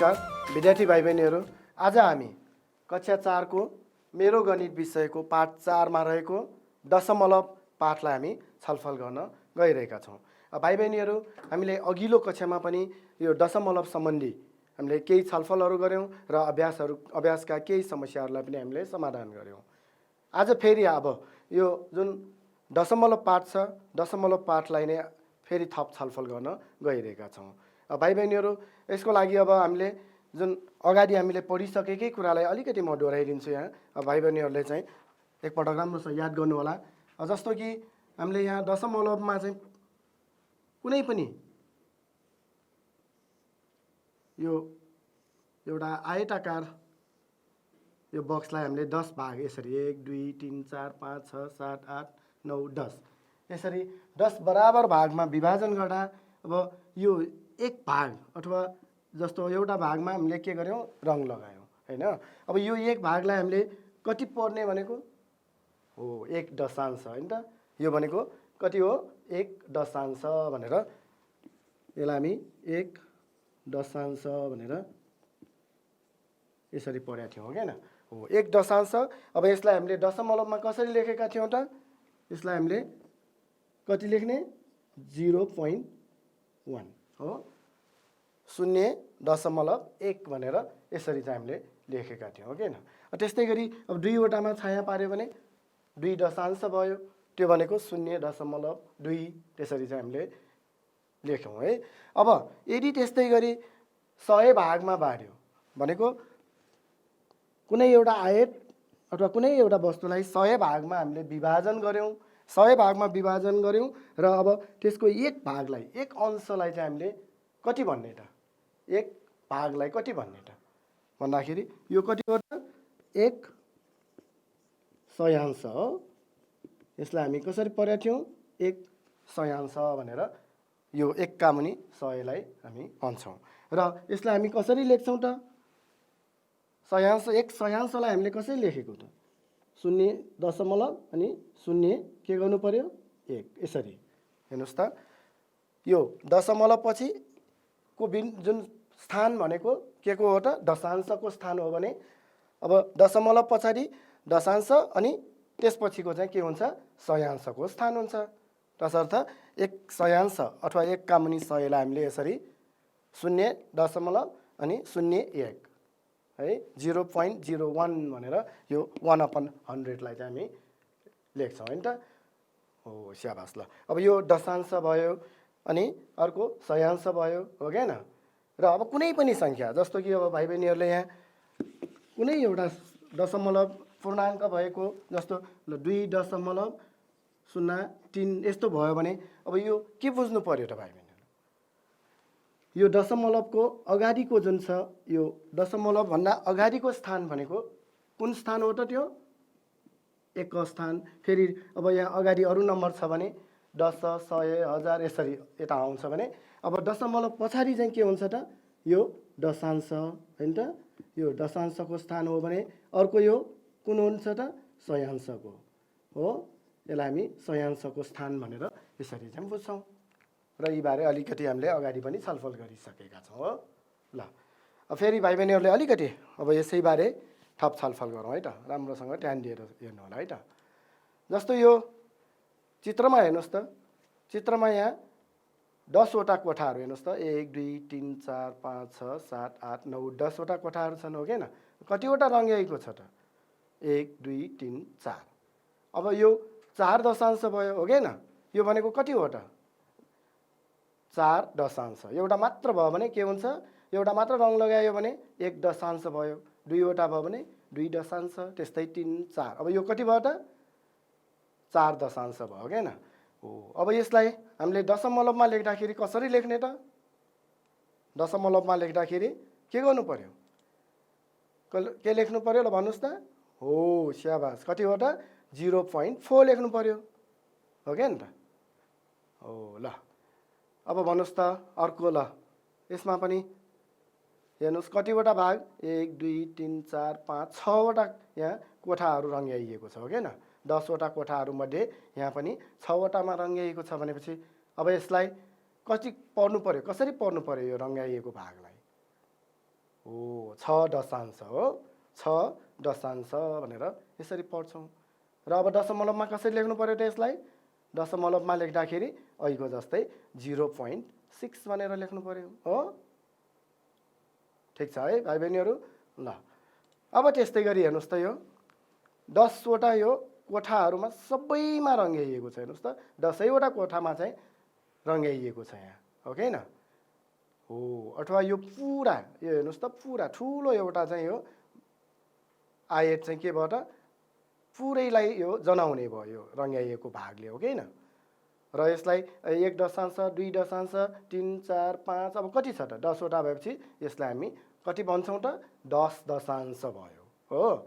नमस्कार विद्यार्थी भाइ बहिनीहरू। आज हामी कक्षा 4 को मेरो गणित विषयको पाठ 4 मा रहेको दशमलव पाठलाई हामी छलफल गर्न गइरहेका छौँ। भाइ बहिनीहरू, हामीले अघिल्लो कक्षामा पनि यो दशमलव सम्बन्धी हामीले केही छलफलहरू गऱ्यौँ र अभ्यासका केही समस्याहरूलाई पनि हामीले समाधान गऱ्यौँ। आज फेरि अब यो जुन दशमलव पाठ छ, दशमलव पाठलाई नै फेरि थप छलफल गर्न गइरहेका छौँ। भाइ बहिनीहरू, यसको लागि अब हामीले जुन अगाडि हामीले पढिसकेकै कुरालाई अलिकति म दोहोऱ्याइदिन्छु। यहाँ भाइ बहिनीहरूले चाहिँ एकपटक राम्रोसँग याद गर्नु होला। जस्तो कि हामीले यहाँ दशमलवमा चाहिँ कुनै पनि यो एउटा आयताकार यो बक्सलाई हामीले 10 भाग यसरी 1 2 3 4 5 6 7 8 9 10 यसरी 10 बराबर भागमा विभाजन गर्दा अब यो एक भाग अथवा जस्तो एउटा भागमा हामीले के गर्यौँ, रङ लगायौँ हैन। अब यो एक भागलाई हामीले कति पर्ने भनेको हो 1 दशांश हैन त। यो भनेको कति हो 1 दशांश भनेर यसलाई हामी 1 दशांश भनेर यसरी पढेका थियौँ हो हैन। हो 1 दशांश। अब यसलाई हामीले दशमलवमा कसरी लेखेका थियौँ त? यसलाई हामीले कति लेख्ने 0.1 हो 0.1 भनेर यसरी चाहिँ हामीले लेखेका थियौँ हो हैन। त्यस्तै गरी अब दुईवटामा छाया पार्यो भने 2 दशांश भयो, त्यो भनेको 0.2 त्यसरी चाहिँ हामीले लेख्यौँ है। अब यदि त्यस्तै गरी 100 भागमा बाँड्यो भनेको कुनै एउटा आयत अथवा कुनै एउटा वस्तुलाई 100 भागमा हामीले विभाजन गर्यौँ, 100 भागमा विभाजन गर्यौँ र अब त्यसको एक भागलाई, एक अंशलाई चाहिँ हामीले कति भन्ने त? एक भागलाई कति भन्ने त भन्दाखेरि यो कति हो त? 1 सयांश हो। यसलाई हामी कसरी पढेका थियौँ? 1 सयांश भनेर यो 1 का मुनि 100 लाई हामी भन्छौँ। र यसलाई हामी कसरी लेख्छौँ त? सयांश 1 सयांशलाई हामीले कसरी लेखेको त? 0 अनि 0 के गर्नु पर्यो 1 यसरी। हेर्नुहोस् त, यो दशमलव पछि को जुन स्थान भनेको के को हो त? दशांशको स्थान हो भने अब दशमलव पछाडि दशांश अनि त्यसपछिको चाहिँ के हुन्छ? सयांशको स्थान हुन्छ। तसर्थ 1 सयांश अथवा 1 का मुनि 100 लाई हामीले यसरी 0 अनि 0.1 है 0.01 भनेर यो 1/100 लाई चाहिँ हामी लेख्छौँ हैन त। हो स्याबास। ल अब यो दशांश भयो अनि अर्को सयांश भयो हो हैन। र अब कुनै पनि संख्या जस्तो कि अब भाइ बहिनीहरूले यहाँ कुनै एउटा दशमलव पूर्णाङ्क भएको जस्तो 2.03 यस्तो भयो भने अब यो के बुझ्नु पर्यो त भाइ बहिनीहरू? यो दशमलवको अगाडिको जुन छ, यो दशमलव भन्दा अगाडिको स्थान भनेको कुन स्थान हो त? त्यो 1 स्थान। फेरि अब यहाँ अगाडि अरू नम्बर छ भने 10 100 1000 यसरी यता आउँछ भने अब दशमलव पछाडि चाहिँ के हुन्छ त? यो दशांश हैन त। यो दशांशको स्थान हो भने अर्को यो कुन हुन्छ त? सयांशको हो। यसलाई हामी सयांशको स्थान भनेर यसरी चाहिँ बुझ्छौँ। र यी बारे अलिकति हामीले अगाडि पनि छलफल गरिसकेका छौँ हो। ल अब फेरि भाइ बहिनीहरूले अलिकति अब यसै बारे थप छलफल गरौँ है त। राम्रोसँग ध्यान दिएर हेर्नु होला है त। जस्तो यो चित्रमा हेर्नुहोस् त, चित्रमा यहाँ 10 वटा कोठाहरू हेर्नुहोस् त। 1 2 3 4 5 6 7 8 9 10 वटा कोठाहरू छन् हो हैन। कतिवटा रङ्ग्याइएको छ त? 1 2 3 4। अब यो 4 दशांश भयो हो हैन। यो भनेको कति हो त? 4 दशांश। एउटा मात्र भयो भने के हुन्छ? एउटा मात्र रङ लगायो भने 1 दशांश भयो। दुईवटा भयो भने 2 दशांश, त्यस्तै 3 4। अब यो कति भयो त? 4 दशांश भयो हैन। हो अब यसलाई हामीले दशमलवमा लेख्दाखेरि कसरी लेख्ने त? दशमलवमा लेख्दाखेरि के गर्नु पर्यो? के लेख्नु पर्यो ल भन्नुहोस् त? हो स्याबास। कति हो त? 0.4 लेख्नु पर्यो हो हैन त। हो ल अब भन्नुहोस् त अर्को। ल यसमा पनि हेर्नुहोस् कतिवटा भाग 1 2 3 4 5 6 वटा यहाँ कोठाहरू रङ्ग्याइएको छ हो हैन। 10 वटा कोठाहरू मध्ये यहाँ पनि 6 वटामा रङ्ग्याइएको छ भनेपछि अब यसलाई कति पढ्नु पर्यो? कसरी पढ्नु पर्यो यो रङ्ग्याइएको भागलाई? हो 6 दशांश हो 6 दशांश भनेर यसरी पढ्छौँ। र अब दशमलवमा कसरी लेख्नु पर्यो त यसलाई? दशमलवमा लेख्दाखेरि अहिलेको जस्तै 0.6 भनेर लेख्नु पर्यो हो। ठिक छ है भाइ बहिनीहरू। ल अब त्यस्तै गरी हेर्नुहोस् त यो 10 वटा यो कोठाहरूमा सबैमा रङ्गाइएको छ। हेर्नुहोस् त 10 वटा कोठामा चाहिँ रङ्गाइएको छ यहाँ हो कि हैन हो। अथवा यो पुरा यो हेर्नुहोस् त पुरा ठुलो एउटा चाहिँ यो आयत चाहिँ के भयो त पुरैलाई यो जनाउने भयो यो रङ्गाइएको भागले हो कि हैन। र यसलाई 1 दशांश 2 दशांश 3 4 5 अब कति छ त 10 वटा भएपछि यसलाई हामी कति भन्छौँ त 10 दशांश भयो हो।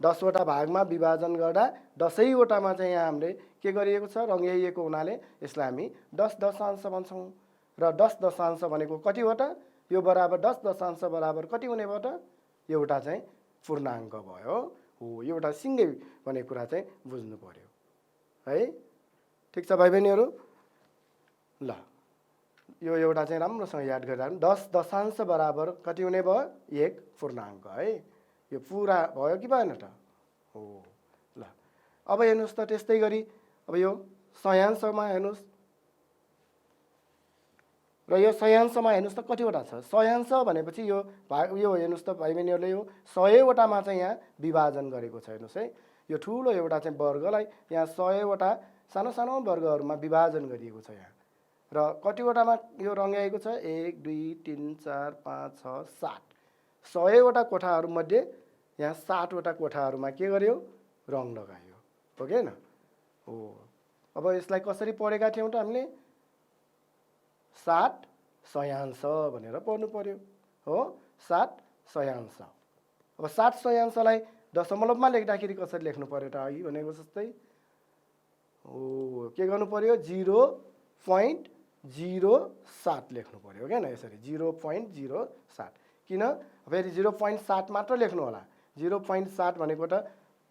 10 वटा भागमा विभाजन गर्दा 10 वटामा चाहिँ यहाँ हामीले के गरिएको छ रङ्गाइएको हुनाले यसलाई हामी 10 दशांश भन्छौँ। र 10 दशांश भनेको कति हो त यो बराबर 10 दशांश बराबर कति हुने भयो त एउटा चाहिँ पूर्णाङ्क भयो हो। एउटा सिङ्गै भन्ने कुरा चाहिँ बुझ्नु पर्यो है। ठिक छ भाइ बहिनीहरू। ल यो एउटा चाहिँ राम्रोसँग याद गरिराख्नु 10 दशांश बराबर कति हुने भयो 1 पूर्णाङ्क है। यो पुरा भयो कि भएन त हो। ल अब हेर्नुहोस् त त्यस्तै गरी अब यो सयांशमा हेर्नुहोस् र यो सयांशमा हेर्नुहोस् त कतिवटा छ। सयांश भनेपछि यो हेर्नुहोस् त भाइ बहिनीहरूले यो 100 वटामा चाहिँ यहाँ विभाजन गरेको छ। हेर्नुहोस् है यो ठुलो एउटा चाहिँ वर्गलाई यहाँ 100 वटा सानो सानो वर्गहरूमा विभाजन गरिएको छ यहाँ। र कतिवटामा यो रङ्गाइएको छ 1 2 3 4 5 6 7 100 वटा कोठाहरूमध्ये यहाँ 7 वटा कोठाहरूमा के गर्यो रङ लगायो हो कि हैन हो। अब यसलाई कसरी पढेका थियौँ त हामीले 7 सयांश भनेर पढ्नु पर्यो हो। 7 सयांश। अब 7 सयांशलाई दशमलवमा लेख्दाखेरि कसरी लेख्नु पर्यो त अघि भनेको जस्तै हो के गर्नु पर्यो 0.07 लेख्नु पर्यो क्या यसरी 0.07। किन फेरि 0.7 मात्र लेख्नु होला। 0.7 भनेको त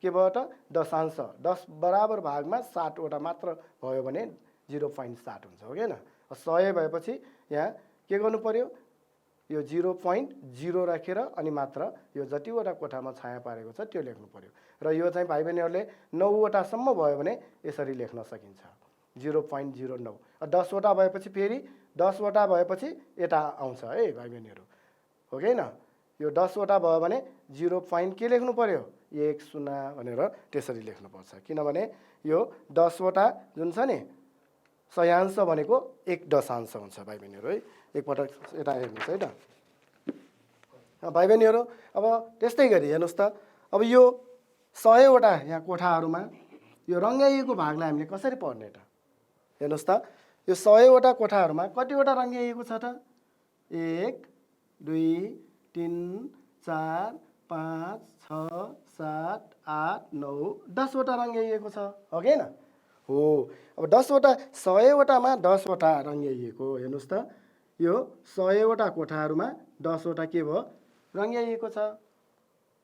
के भयो त दशांश 10 बराबर भागमा 7 वटा मात्र भयो भने 0.7 हुन्छ हो कि हैन। 100 भएपछि यहाँ के गर्नु पर्यो यो 0.0 राखेर अनि मात्र यो जतिवटा कोठामा छाया पारेको छ त्यो लेख्नु पर्यो। र यो चाहिँ भाइ बहिनीहरूले 9 वटासम्म भयो भने यसरी लेख्न सकिन्छ 0.09। 10 वटा भएपछि फेरि 10 वटा भएपछि यता आउँछ है भाइ बहिनीहरू हो कि हैन। यो 10 वटा भयो भने 0. के लेख्नु पर्यो 10 भनेर त्यसरी लेख्नुपर्छ। किनभने यो 10 वटा जुन छ नि सयांश भनेको 1 दशांश हुन्छ भाइ बहिनीहरू है। एकपटक यता हेर्नुहोस् है त भाइ बहिनीहरू। अब त्यस्तै गरी हेर्नुहोस् त अब यो 100 वटा यहाँ कोठाहरूमा यो रङ्गाइएको भागलाई हामीले कसरी पढ्ने त हेर्नुहोस् त यो 100 वटा कोठाहरूमा कतिवटा रङ्गाइएको छ त 1 2 3 4 5 6 7 8 9 10 वटा रङ्गाइएको छ हो कि हैन हो। अब 10 वटा 100 वटामा 10 वटा रङ्गाइएको हेर्नुहोस् त यो 100 वटा कोठाहरूमा 10 वटा के भयो रङ्गाइएको छ।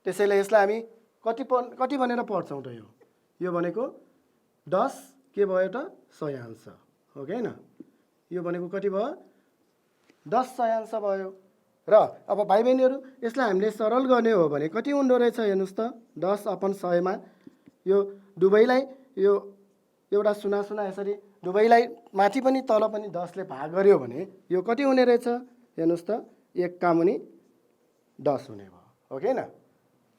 त्यसैले यसलाई हामी कति भनेर पढ्छौँ त यो भनेको 10 के भयो त सयांश हो कि हैन। यो भनेको कति भयो 10 सयांश भयो। र अब भाइ बहिनीहरू यसलाई हामीले सरल गर्ने हो भने कति हुँदो रहेछ हेर्नुहोस् त 10/100 मा यो दुवैलाई यो एउटा सुना यसरी दुवैलाई माथि पनि तल पनि 10 ले भाग गर्यो भने यो कति हुने रहेछ हेर्नुहोस् त 1 का मुनि 10 हुने भयो हो कि हैन।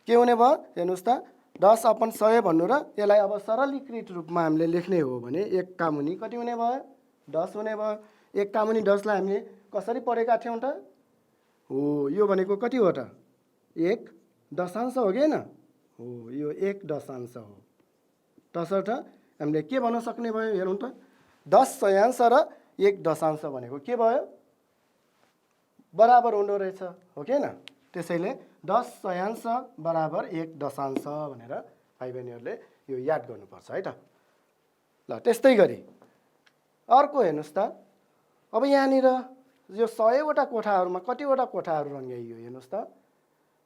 के हुने भयो हेर्नुहोस् त 10/100 भन्नु र यसलाई अब सरलीकृत रूपमा हामीले लेख्ने हो भने 1 का मुनि कति हुने भयो 10 हुने भयो। 1 का मुनि 10 लाई हामीले कसरी पढेका थियौँ त हो यो भनेको कति हो त 1 दशांश हो कि हैन हो। यो 1 दशांश हो। तसर्थ हामीले के भन्न सक्ने भयो हेरौँ त 10 सयांश र 1 दशांश भनेको के भयो बराबर हुँदो रहेछ हो कि हैन। त्यसैले 10 सयांश बराबर 1 दशांश भनेर भाइ बहिनीहरूले यो याद गर्नुपर्छ है त। ल त्यस्तै गरी अर्को हेर्नुहोस् त अब यहाँनिर यो 100 वटा कोठाहरूमा कतिवटा कोठाहरू रङ्गाइयो हेर्नुहोस् त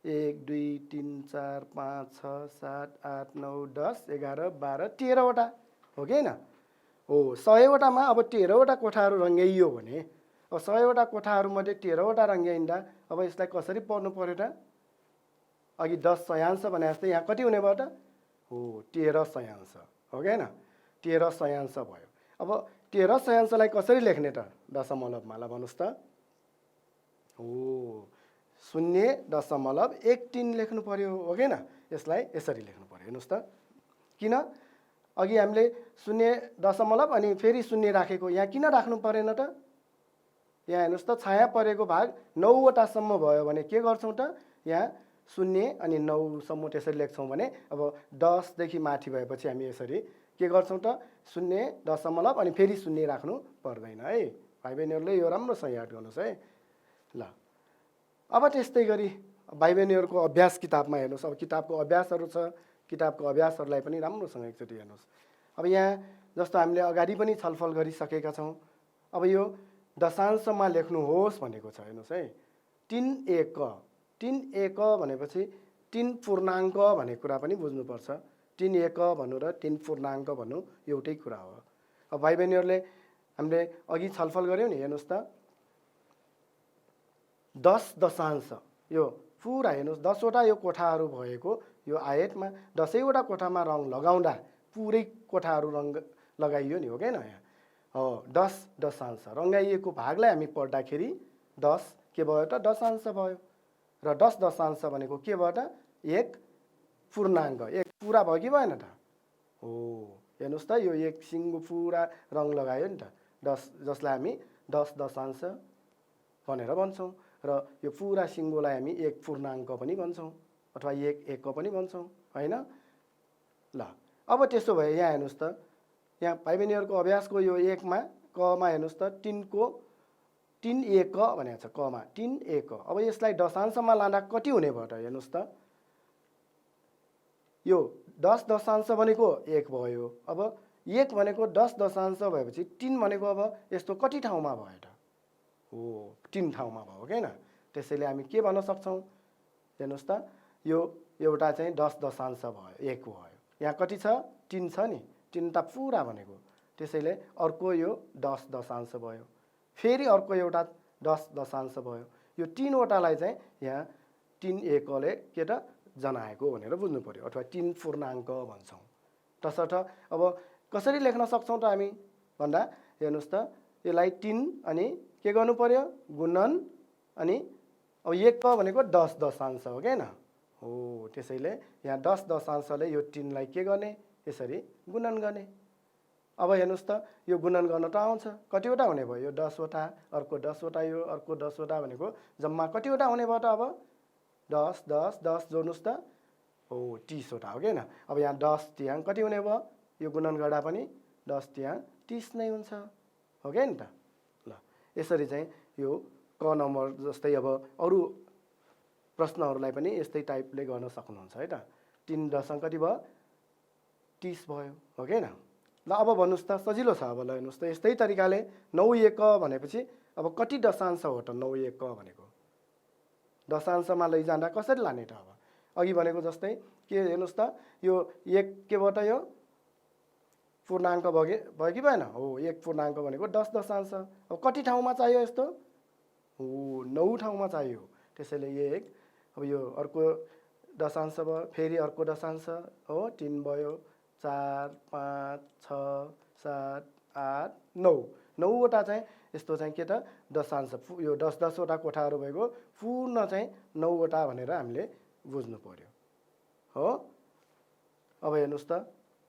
1 2 3 4 5 6 7 8 9 10 11 12 13 वटा हो कि हैन हो। 100 वटामा अब 13 वटा कोठाहरू रङ्गाइयो भने अब 100वटा कोठाहरूमध्ये 13वटा रङ्ग्याइन्दा अब यसलाई कसरी पढ्नु पर्यो त? अघि 10 सयांश भने जस्तै यहाँ कति हुने भयो त? हो 13 सयांश हो कि होइन? 13 सयांश भयो। अब 13 सयांशलाई कसरी लेख्ने त दशमलवमा? ल भन्नुहोस् त। हो 0.13 लेख्नु पर्यो हो कि होइन? यसलाई यसरी लेख्नु पर्यो। हेर्नुहोस् त, किन अघि हामीले 0 अनि फेरि 0 राखेको, यहाँ किन राख्नु परेन त? यहाँ हेर्नुहोस् त, छाया परेको भाग 9वटासम्म भयो भने के गर्छौँ त? यहाँ 0 अनि 9सम्म त्यसरी लेख्छौँ भने अब 10 देखि माथि भएपछि हामी यसरी के गर्छौँ त? 0 अनि फेरि 0 राख्नु पर्दैन है। भाइ बहिनीहरूले यो राम्रोसँग याद गर्नुहोस् है। ल अब त्यस्तै गरी भाइ बहिनीहरूको अभ्यास किताबमा हेर्नुहोस्। अब किताबको अभ्यासहरू छ, किताबको अभ्यासहरूलाई पनि राम्रोसँग एकचोटि हेर्नुहोस्। अब यहाँ जस्तो हामीले अगाडि पनि छलफल गरिसकेका छौँ। अब यो दशांशमा लेख्नुहोस् भनेको छ। हेर्नुहोस् है, 3 एक भनेपछि 3 पूर्णाङ्क भन्ने कुरा पनि बुझ्नुपर्छ। 3 एक भन्नु र 3 पूर्णाङ्क भन्नु एउटै कुरा हो। अब भाइ बहिनीहरूले हामीले अघि छलफल गऱ्यौँ नि, हेर्नुहोस् त 10 दशांश यो पुरा हेर्नुहोस्, 10वटा यो कोठाहरू भएको यो आयतमा 10वटा कोठामा रङ लगाउँदा पुरै कोठाहरू रङ लगाइयो नि हो कि होइन? यहाँ हो 10 दशांश रङ्गाइएको भागलाई हामी पढ्दाखेरि 10 के भयो त? दशांश भयो। र 10 दशांश भनेको के भयो त? 1 पूर्णाङ्क, 1 पुरा भयो कि भएन त? हो हेर्नुहोस् त, यो 1 सिङ्गो पुरा रङ लगायो नि त, 10, जसलाई हामी 10 दशांश भनेर भन्छौँ। र यो पुरा सिङ्गोलाई हामी 1 पूर्णाङ्क पनि भन्छौँ अथवा 1 एक पनि भन्छौँ होइन? ल अब त्यसो भए यहाँ हेर्नुहोस् त, यहाँ भाइ बहिनीहरूको अभ्यासको यो 1मा कमा हेर्नुहोस् त, 3 एक भनेको छ, कमा 3 एक। अब यसलाई दशांशमा लाँदा कति हुने भयो त? हेर्नुहोस् त, यो 10 दशांश भनेको 1 भयो। अब 1 भनेको 10 दशांश भएपछि 3 भनेको अब यस्तो कति ठाउँमा भयो त? हो 3 ठाउँमा भयो कि होइन? त्यसैले हामी के भन्न सक्छौँ? हेर्नुहोस् त, यो एउटा चाहिँ 10 दशांश भयो, 1 भयो। यहाँ कति छ? 3 छ नि, 3 त पुरा भनेको। त्यसैले अर्को यो 10 दशांश भयो, फेरि अर्को एउटा 10 दशांश भयो। यो 3वटालाई चाहिँ यहाँ 3 एकले के त जनाएको भनेर बुझ्नु पर्यो, अथवा 3 पूर्णाङ्क भन्छौँ। तसर्थ अब कसरी लेख्न सक्छौँ त हामी भन्दा, हेर्नुहोस् त, यसलाई 3 अनि के गर्नु पर्यो? गुणन अनि अब 1 भनेको 10 दशांश हो कि होइन? हो त्यसैले यहाँ 10 दशांशले यो 3लाई के गर्ने? यसरी गुणन गर्ने। अब हेर्नुहोस् त, यो गुणन गर्न त आउँछ, कतिवटा हुने भयो? यो 10वटा, अर्को 10वटा, यो अर्को 10वटा भनेको जम्मा कतिवटा हुने भयो त? अब 10 10 10 जोड्नुहोस् त, हो 30वटा हो कि होइन? अब यहाँ 10 तिहाङ कति हुने भयो? यो गुणन गर्दा पनि 10 तिहाङ 30 नै हुन्छ हो कि नि त? ल यसरी चाहिँ यो क नम्बर जस्तै अब अरू प्रश्नहरूलाई पनि यस्तै टाइपले गर्न सक्नुहुन्छ है त। 3 दशम कति भयो? 30 भयो हो कि होइन? ल अब भन्नुहोस् त, सजिलो छ। अब ल हेर्नुहोस् त, यस्तै तरिकाले 9 एक भनेपछि अब कति दशांश हो त? 9 एक भनेको दशांशमा लैजाँदा कसरी लाने त? अब अघि भनेको जस्तै के हेर्नुहोस् त, यो 1 के भयो त? यो पूर्णाङ्क भयो कि भएन? हो 1 पूर्णाङ्क भनेको 10 दशांश। अब कति ठाउँमा चाहियो यस्तो? हो 9 ठाउँमा चाहियो। त्यसैले 1, अब यो अर्को दशांश भयो, फेरि अर्को दशांश हो 3 भयो, 4 5 6 7 8 9, 9वटा चाहिँ यस्तो चाहिँ के त दशांश, यो 10-10वटा कोठाहरू भएको पूर्ण चाहिँ 9वटा भनेर हामीले बुझ्नु पर्यो हो। अब हेर्नुहोस् त,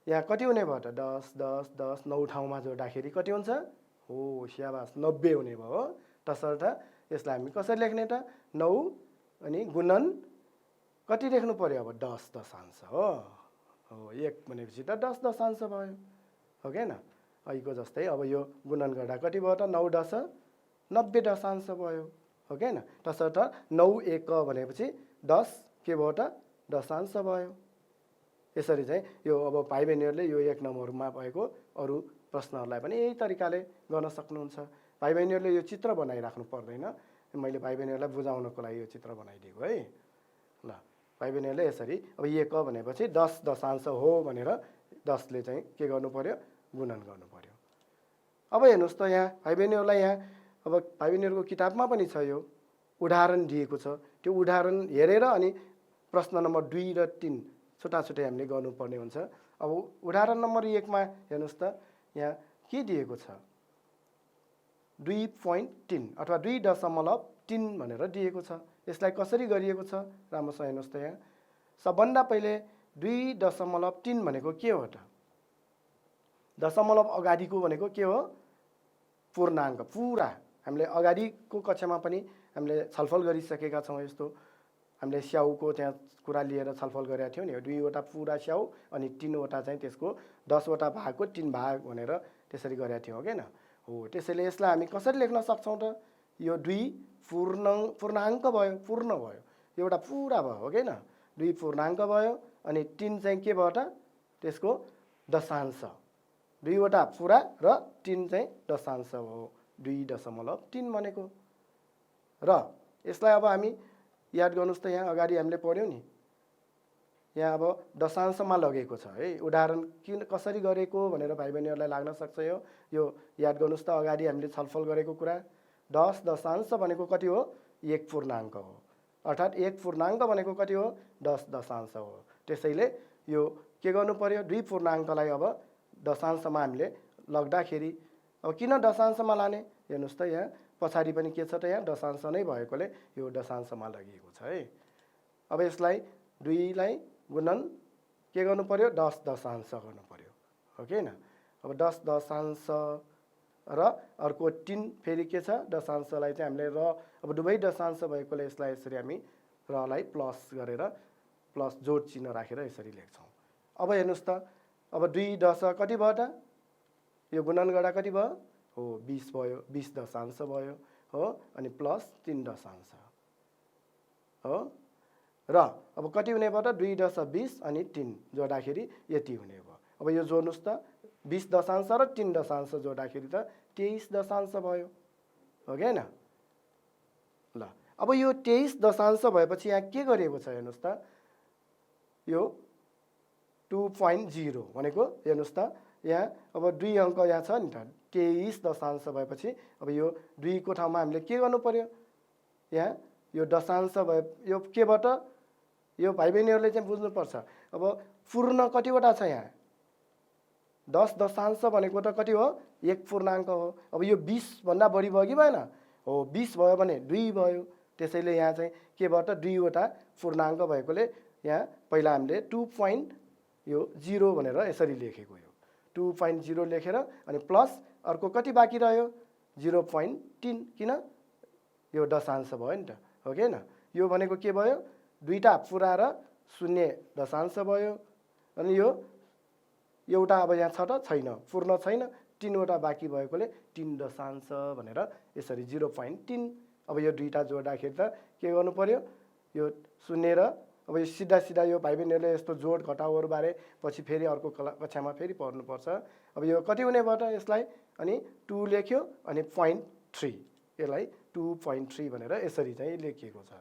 यहाँ कति हुने भयो त? 10 10 10 9 ठाउँमा जोड्दाखेरि कति हुन्छ? हो स्याबास 90 हुने भयो हो। तसर्थ यसलाई हामी कसरी लेख्ने त? 9 अनि गुणन कति लेख्नु पर्यो? अब 10 दशांश हो। हो 1 भनेपछि त 10 दशांश भयो हो कि होइन? अहिलेको जस्तै अब यो गुणन गर्दा कति भयो त? 9 10 90 दशांश भयो हो कि होइन? तसर्थ 9 एक भनेपछि 10 के भयो त? दशांश भयो। यसरी चाहिँ यो अब भाइ बहिनीहरूले यो 1 नम्बरमा भएको अरू प्रश्नहरूलाई पनि यही तरिकाले गर्न सक्नुहुन्छ। भाइ बहिनीहरूले यो चित्र बनाइराख्नु पर्दैन, मैले भाइ बहिनीहरूलाई बुझाउनको लागि यो चित्र बनाइदिएको है। ल भाइ बहिनीहरूले यसरी अब 1 भनेपछि 10 दशांश हो भनेर 10ले चाहिँ के गर्नु पर्यो? गुणन गर्नु पर्यो। अब हेर्नुहोस् त, यहाँ भाइ बहिनीहरूलाई यहाँ अब भाइ बहिनीहरूको किताबमा पनि छ यो उदाहरण दिएको छ। त्यो उदाहरण हेरेर अनि प्रश्न नम्बर 2 र 3 छुट्टा-छुट्टै हामीले गर्नुपर्ने हुन्छ। अब उदाहरण नम्बर 1 मा हेर्नुहोस् त यहाँ के दिएको छ 2.3 अथवा 2.3 भनेर दिएको छ। यसलाई कसरी गरिएको छ राम्रोसँग हेर्नुहोस् त यहाँ सबभन्दा पहिले 2.3 भनेको के हो त दशमलव अगाडिको भनेको के हो पूर्णाङ्क पुरा। हामीले अगाडिको कक्षामा पनि हामीले छलफल गरिसकेका छौँ। यस्तो हामीले स्याउको त्यहाँ कुरा लिएर छलफल गरेका थियौँ नि 2वटा पुरा स्याउ अनि 3वटा चाहिँ त्यसको 10वटा भागको 3 भाग भनेर त्यसरी गरेका थियौँ हो हैन। हो त्यसैले यसलाई हामी कसरी लेख्न सक्छौँ त यो 2 पूर्णाङ्क भयो पूर्ण भयो एउटा पुरा भयो हो हैन। 2 पूर्णाङ्क भयो अनि 3 चाहिँ के भयो त त्यसको दशांश 2वटा पुरा र 3 चाहिँ दशांश हो 2.3 भनेको। र यसलाई अब हामी याद गर्नुस् त यहाँ अगाडि हामीले पढ्यौँ नि यहाँ अब दशांशमा लगेको छ है। उदाहरण किन कसरी गरेको भनेर भाइ बहिनीहरूलाई लाग्न सक्छ यो याद गर्नुस् त अगाडि हामीले छलफल गरेको कुरा 10 दशांश भनेको कति हो 1 पूर्णाङ्क हो अर्थात् 1 पूर्णाङ्क भनेको कति हो 10 दशांश हो। त्यसैले यो के गर्नु पर्यो 2 पूर्णाङ्कलाई अब दशांशमा हामीले लग्दाखेरि अब किन दशांशमा लाने हेर्नुस् त यहाँ पछाडि पनि के छ त यहाँ दशांश नै भएकोले यो दशांशमा लगिएको छ है। अब यसलाई 2 लाई गुणन के गर्नु पर्यो 10 दशांश गर्नु पर्यो हो कि हैन। अब 10 दशांश र अर्को 3 फेरि के छ दशांशलाई चाहिँ हामीले र अब दुवै दशांश भएकोले यसलाई यसरी हामी र लाई प्लस गरेर प्लस जोड चिन्ह राखेर यसरी लेख्छौँ। अब हेर्नुस् त अब 2 10 कति भयो त यो गुणन गर्दा कति भयो हो 20 भयो 20 दशांश भयो हो अनि प्लस 3 दशांश हो र अब कति हुने भयो त 2 10 20 अनि 3 जोड्दाखेरि यति हुने भयो। अब यो जोड्नुस् त 20 दशांश र 3 दशांश जोड्दाखेरि त 23 दशांश भयो हो कि हैन। ल अब यो 23 दशांश भएपछि यहाँ के गरिएको छ हेर्नुस् त यो 2.0 भनेको हेर्नुस् त यहाँ अब 2 अङ्क यहाँ छ नि त 23 दशांश भएपछि अब यो 2 को ठाउँमा हामीले के गर्नु पर्यो यहाँ यो दशांश भए यो केबाट यो भाइ बहिनीहरूले चाहिँ बुझ्नुपर्छ। अब पूर्ण कतिवटा छ यहाँ 10 दशांश भनेको त कति हो 1 पूर्णाङ्क हो। अब यो 20 भन्दा बढी भयो कि भएन हो 20 भयो भने 2 भयो। त्यसैले यहाँ चाहिँ केबाट 2वटा पूर्णाङ्क भएकोले यहाँ पहिला हामीले 2.0 भनेर यसरी लेखेको यो 2.0 लेखेर अनि प्लस अर्को कति बाँकी रह्यो 0.3 किन यो दशांश भयो नि त हो कि हैन। यो भनेको के भयो 2टा पुरा र 0 दशांश भयो अनि यो एउटा अब यहाँ छ त छैन पूर्ण छैन 3वटा बाँकी भएकोले 3 दशांश भनेर यसरी 0.3। अब यो 2टा जोड्दाखेरि त के गर्नु पर्यो यो 0 र अब यो सिधा सिधा यो भाइ बहिनीहरूले यस्तो जोड घटाउहरू बारे पछि फेरि अर्को कक्षामा फेरि पढ्नुपर्छ। अब यो कति हुने भयो त यसलाई अनि 2 लेख्यो अनि 0.3 यसलाई 2.3 भनेर यसरी चाहिँ लेखिएको छ।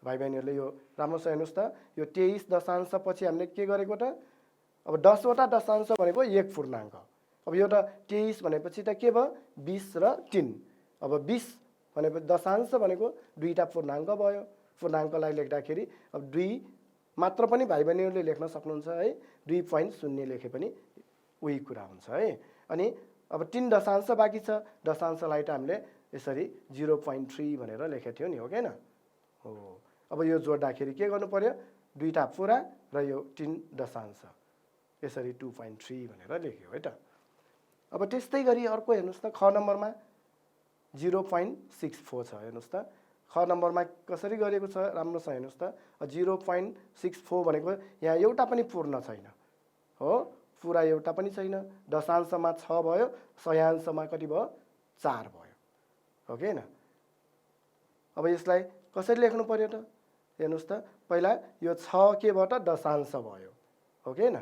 भाइ बहिनीहरूले यो राम्रोसँग हेर्नुस् त यो 23 दशांश पछि हामीले के गरेको त अब 10वटा दशांश भनेको 1 पूर्णाङ्क। अब यो त 23 भनेपछि त के भयो 20 र 3 अब 20 भनेपछि दशांश भनेको 2टा पूर्णाङ्क भयो। पूर्णाङ्कलाई लेख्दाखेरि अब 2 मात्र पनि भाइ बहिनीहरूले लेख्न सक्नुहुन्छ है 2.0 लेखे पनि उही कुरा हुन्छ है। अनि अब 3 दशांश बाँकी छ दशांशलाई त हामीले यसरी 0.3 भनेर लेखेको थियौँ नि हो कि हैन हो। अब यो जोड्दाखेरि के गर्नु पर्यो 2टा पुरा र यो 3 दशांश यसरी 2.3 भनेर लेख्यो है त। अब त्यस्तै गरी अर्को हेर्नुस् त ख नम्बरमा 0.64 छ हेर्नुस् त ख नम्बरमा कसरी गरेको छ राम्रोसँग हेर्नुस् त 0.64 भनेको यहाँ एउटा पनि पूर्ण छैन हो पुरा एउटा पनि छैन दशांशमा 6 भयो शयांशमा कति भयो 4 भयो हो कि हैन। अब यसलाई कसरी लेख्नु पर्यो त हेर्नुस् त पहिला यो 6 केबाट दशांश भयो हो कि हैन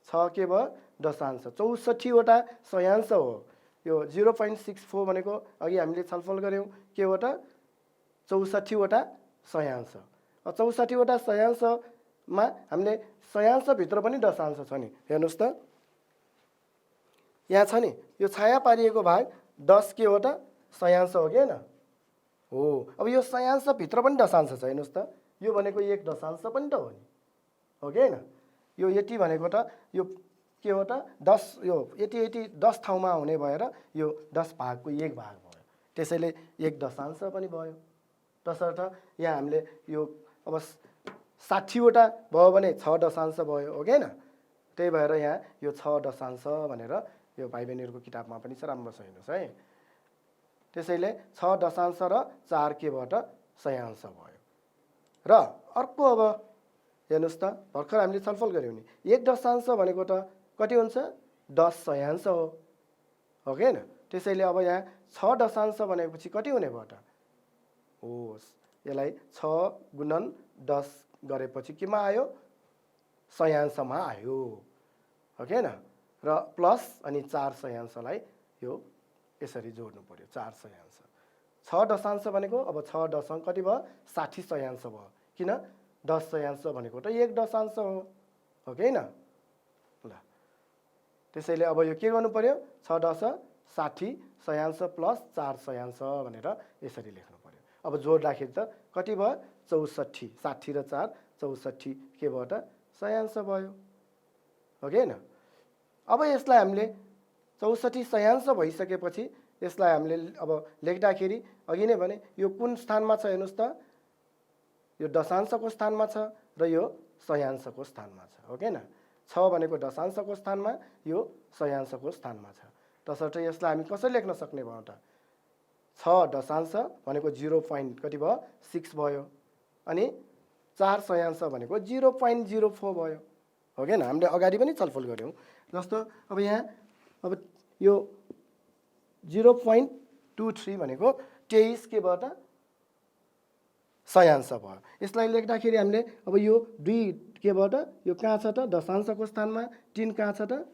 6 के भयो दशांश 64वटा शयांश हो यो 0.64 भनेको अघि हामीले छलफल गर्यौं के हो त 64वटा शयांश। 64वटा शयांशमा हामीले शयांश भित्र पनि दशांश छ नि हेर्नुस् त यहाँ छ नि यो छाया पारिएको भाग 10 के हो त सयाङ्श हो कि होइन हो। अब यो सयाङ्शभित्र पनि दशांश छ हेर्नुहोस् त, यो भनेको 1 दशांश पनि त हो नि, हो कि होइन। यो यति भनेको त यो के हो त 10, यो यति 10 ठाउँमा हुने भएर यो 10 भागको 1 भाग भयो, त्यसैले 1 दशांश पनि भयो। तसर्थ यहाँ हामीले यो अब 60 वटा भयो भने 6 दशांश भयो, हो कि होइन। त्यही भएर यहाँ यो 6 दशांश भनेर यो भाइ बहिनीहरूको किताबमा पनि छ, राम्रो छ हेर्नुहोस् है। त्यसैले 6 दशांश र 4 केबाट सयाङ्श भयो। र अर्को अब हेर्नुहोस् त, भर्खर हामीले छलफल गऱ्यौँ नि, 1 दशांश भनेको त कति हुन्छ 10 सयाङ्श हो कि होइन। त्यसैले अब यहाँ 6 दशांश भनेपछि कति हुने भयो त, होस् यसलाई 6 गुणन 10 गरेपछि केमा आयो, सयाङ्शमा आयो, हो कि होइन। र प्लस अनि 4 सयाङ्शलाई यो यसरी जोड्नु पर्यो, 4 सयाङ्श। 6 दशांश भनेको अब 6 दशम कति भयो 60 सयाङ्श भयो, किन 10 सयाङ्श भनेको त 1 दशांश हो कि होइन। ल त्यसैले अब यो के गर्नु पर्यो, 6 10 60 सयाङ्श प्लस 4 सयाङ्श भनेर यसरी लेख्नु पर्यो। अब जोड्दाखेरि त कति भयो 64, 60 र 4 64 के भयो त सयाङ्श भयो, हो कि होइन। अब यसलाई हामीले 64 सयाङ्श भइसकेपछि यसलाई हामीले अब लेख्दाखेरि अघि नै भने यो कुन स्थानमा छ हेर्नुहोस् त, यो दशांशको स्थानमा छ र यो सयाङ्शको स्थानमा छ, हो कि होइन। 6 भनेको दशांशको स्थानमा, यो सयाङ्शको स्थानमा छ। तसर्थ यसलाई हामी कसरी लेख्न सक्ने भयौँ त, 6 दशांश भनेको 0 पोइन्ट कति भयो 6 भयो, अनि 4 सयाङ्श भनेको 0.04 भयो, हो कि होइन। हामीले अगाडि पनि छलफल गऱ्यौँ। जस्तो अब यहाँ अब यो 0.23 भनेको 23 केबाट सयाङ्श भयो। यसलाई लेख्दाखेरि हामीले अब यो 2 केबाट यो कहाँ छ त दशांशको स्थानमा, 3 कहाँ छ त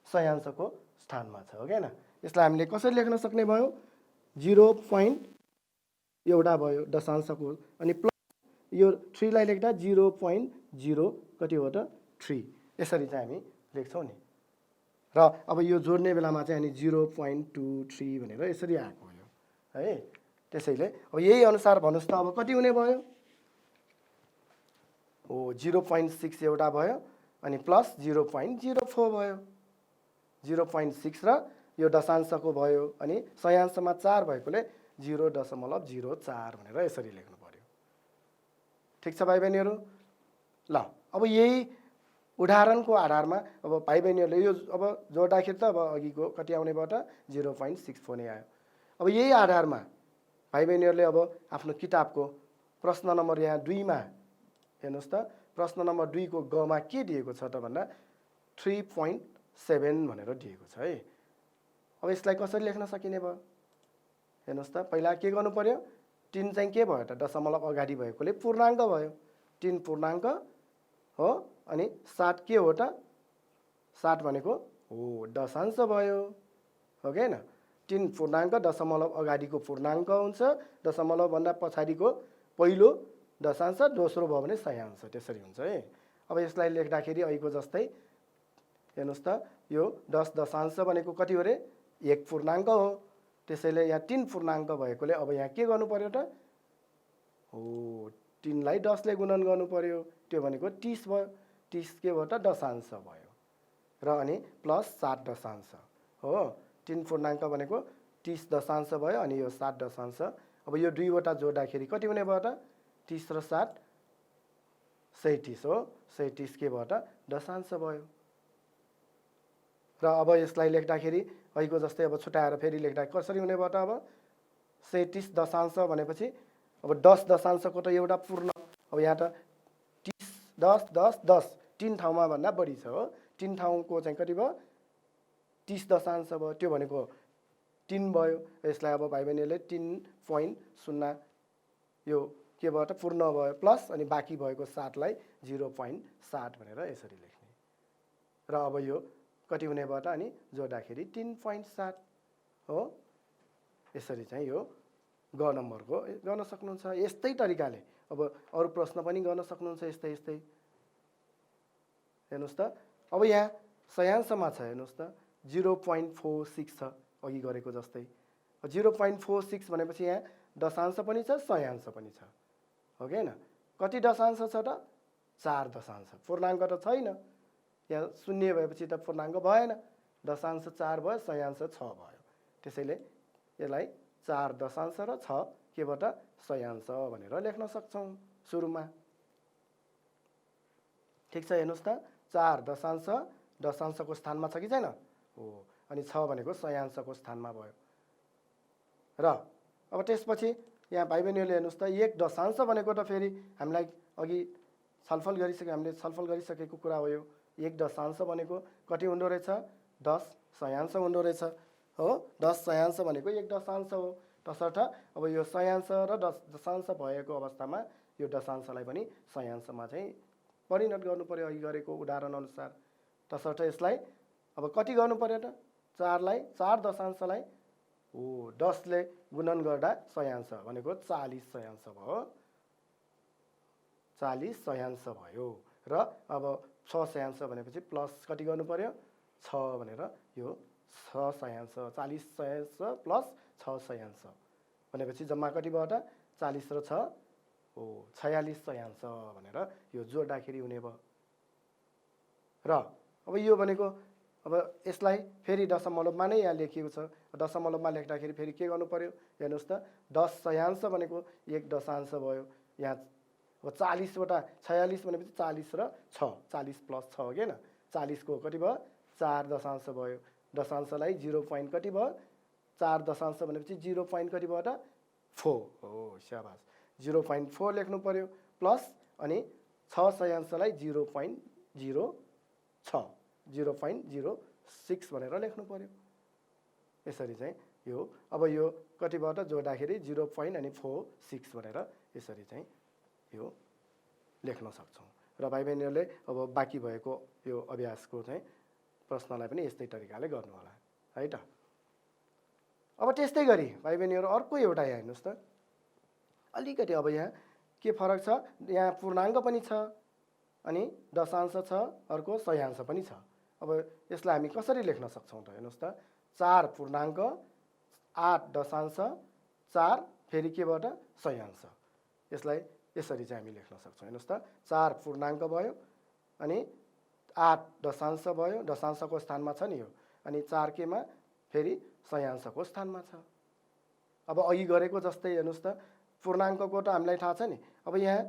सयाङ्शको स्थानमा छ, हो कि होइन। यसलाई हामीले कसरी लेख्न सक्ने भयो, 0 एउटा भयो दशांशको, अनि प्लस यो 3 लाई लेख्दा 0.0 कति हो त 3, यसरी चाहिँ हामी लेख्छौँ नि। र अब यो जोड्ने बेलामा चाहिँ अनि 0.23 भनेर यसरी आएको हो है। त्यसैले अब यही अनुसार भन्नुहोस् त अब कति हुने भयो, हो 0.6 एउटा भयो अनि प्लस 0.04 भयो, 0.6 र यो दशांशको भयो अनि सयाङ्शमा 4 भएकोले 0.04 भनेर यसरी लेख्नु पर्यो। ठिक छ भाइ बहिनीहरू। ल अब यही उदाहरणको आधारमा अब भाइ बहिनीहरूले यो अब जोड्दाखेरि त अब अघिको कति आउने भयो त 0.64 नै आयो। अब यही आधारमा भाइ बहिनीहरूले अब आफ्नो किताबको प्रश्न नम्बर यहाँ 2 मा हेर्नुहोस् त, प्रश्न नम्बर 2 को ग मा के दिएको छ त भन्दा 3.7 भनेर दिएको छ है। अब यसलाई कसरी लेख्न सकिने भयो हेर्नुहोस् त, पहिला के गर्नु पर्यो, 3 चाहिँ के भयो त दशमलव अगाडि भएकोले पूर्णाङ्क भयो, 3 पूर्णाङ्क हो, अनि 7 के हो त 7 भनेको हो दशांश भयो, हो कि होइन। 3 पूर्णाङ्क दशमलव अगाडिको पूर्णाङ्क हुन्छ, दशमलव भन्दा पछाडिको पहिलो दशांश, दोस्रो भयो भने सयाङ्श, त्यसरी हुन्छ है। अब यसलाई लेख्दाखेरि अहिलेको जस्तै हेर्नुहोस् त, यो 10 दशांश भनेको कति हो रे 1 पूर्णाङ्क हो, त्यसैले यहाँ 3 पूर्णाङ्क भएकोले अब यहाँ के गर्नु पर्यो त, हो 3 लाई 10 ले गुणन गर्नु पर्यो, त्यो भनेको 30 भयो, 30 के भयो त दशांश भयो, र अनि प्लस 7 दशांश हो, 3 पूर्णाङ्क भनेको 30 दशांश भयो अनि यो 7 दशांश। अब यो 2 वटा जोड्दाखेरि कति हुने भयो त 30 र 7 37 हो, 37 के भयो त दशांश भयो। र अब यसलाई लेख्दाखेरि अहिलेको जस्तै अब छुट्याएर फेरि लेख्दा कसरी हुने भयो त, अब 37 दशांश भनेपछि अब 10 दशांशको त एउटा पूर्ण, अब यहाँ त 30 10 10 10 3 ठाउँमा भन्दा बढी छ हो, 3 ठाउँको चाहिँ कति भयो 30 दशांश भयो, त्यो भनेको 3 भयो। यसलाई अब भाइ बहिनीले 3.0 यो के भयो त पूर्ण भयो, प्लस अनि बाँकी भएको 7 लाई 0.7 भनेर यसरी लेख्ने, र अब यो कति हुने भयो त अनि जोड्दाखेरि 3.7 हो। यसरी चाहिँ यो ग नम्बरको गर्न सक्नुहुन्छ। यस्तै तरिकाले अब अरू प्रश्न पनि गर्न सक्नुहुन्छ यस्तै यस्तै। हेर्नुहोस् त, अब यहाँ सयाङ्शमा छ हेर्नुहोस् त 0.46 छ अघि गरेको जस्तै, 0.46 भनेपछि यहाँ दशांश पनि छ सयाङ्श पनि छ हो कि हैन। कति दशांश छ त 4 दशांश। पूर्णाङ्क त छैन, यहाँ शून्य भएपछि त पूर्णाङ्क भएन, दशांश 4 भयो सयाङ्श 6 भयो। त्यसैले यसलाई 4 दशांश र 6 केबाट सयाङ्श भनेर लेख्न सक्छौँ सुरुमा। ठिक छ, हेर्नुहोस् त 4 दशांश दशांशको स्थानमा छ कि छैन हो, अनि 6 भनेको सयाङ्शको स्थानमा भयो। र अब त्यसपछि यहाँ भाइ बहिनीहरूले हेर्नुहोस् त 1 दशांश भनेको त फेरि हामीलाई अघि हामीले छलफल गरिसकेको कुरा हो। यो 1 दशांश भनेको कति हुँदो रहेछ 10 सयाङ्श हुँदो रहेछ हो। 10 सयाङ्श भनेको 1 दशांश हो। तसर्थ अब यो सयाङ्श र दशांश भएको अवस्थामा यो दशांशलाई पनि सयाङ्शमा चाहिँ परिणत गर्नु पर्यो अघि गरेको उदाहरण अनुसार। तसर्थ यसलाई अब कति गर्नु पर्यो त 4 दशांशलाई 10 ले गुणन गर्दा सयाङ्श भनेको 40 सयाङ्श भयो, 40 सयाङ्श भयो। र अब 6 सयाङ्श भनेपछि प्लस कति गर्नु पर्यो 6 भनेर यो 6 सयाङ्श 40 सयाङ्श प्लस 6 सयाङ्श भनेपछि जम्मा कति भयो त 40 र 6 46 सयाङ्श भनेर यो जोड्दाखेरि हुने भयो। र अब यो भनेको अब यसलाई फेरि दशमलवमा नै यहाँ लेखिएको छ। दशमलवमा लेख्दाखेरि फेरि के गर्नु पर्यो हेर्नुहोस् त 10 सयाङ्श भनेको 1 दशांश भयो। यहाँ अब 40 वटा 46 भनेपछि 40 र 6 40 प्लस 6 हो कि हैन। 40 को कति भयो 4 दशांश भयो। दशांशलाई 0 पोइन्ट कति भयो 4 दशांश भनेपछि 0 पोइन्ट कति भयो त 4 हो। स्याबास 0.4 लेख्नु पर्यो प्लस अनि 6 सयाङ्शलाई 0.06 0.06 भनेर लेख्नु पर्यो। यसरी चाहिँ यो अब यो कतिबाट जोड्दाखेरि 0.46 भनेर यसरी चाहिँ यो लेख्न सक्छौँ। र भाइ बहिनीहरूले अब बाँकी भएको यो अभ्यासको चाहिँ प्रश्नलाई पनि यस्तै तरिकाले गर्नु होला है त। अब त्यस्तै गरी भाइ बहिनीहरू अर्को एउटा यहाँ हेर्नुहोस् त, अलिकति अब यहाँ के फरक छ, यहाँ पूर्णाङ्क पनि छ अनि दशांश छ, अर्को सयाङ्श पनि छ। अब यसलाई हामी कसरी लेख्न सक्छौँ त हेर्नुहोस् त 4 पूर्णाङ्क 8 दशांश 4 फेरि केबाट सयाङ्श। यसलाई यसरी चाहिँ हामी लेख्न सक्छौँ। हेर्नुहोस् त 4 पूर्णाङ्क भयो अनि 8 दशांश भयो, दशांशको स्थानमा छ नि यो, अनि 4 केमा फेरि सयाङ्शको स्थानमा छ। अब अघि गरेको जस्तै हेर्नुहोस् त पूर्णाङ्कको त हामीलाई थाहा छ नि। अब यहाँ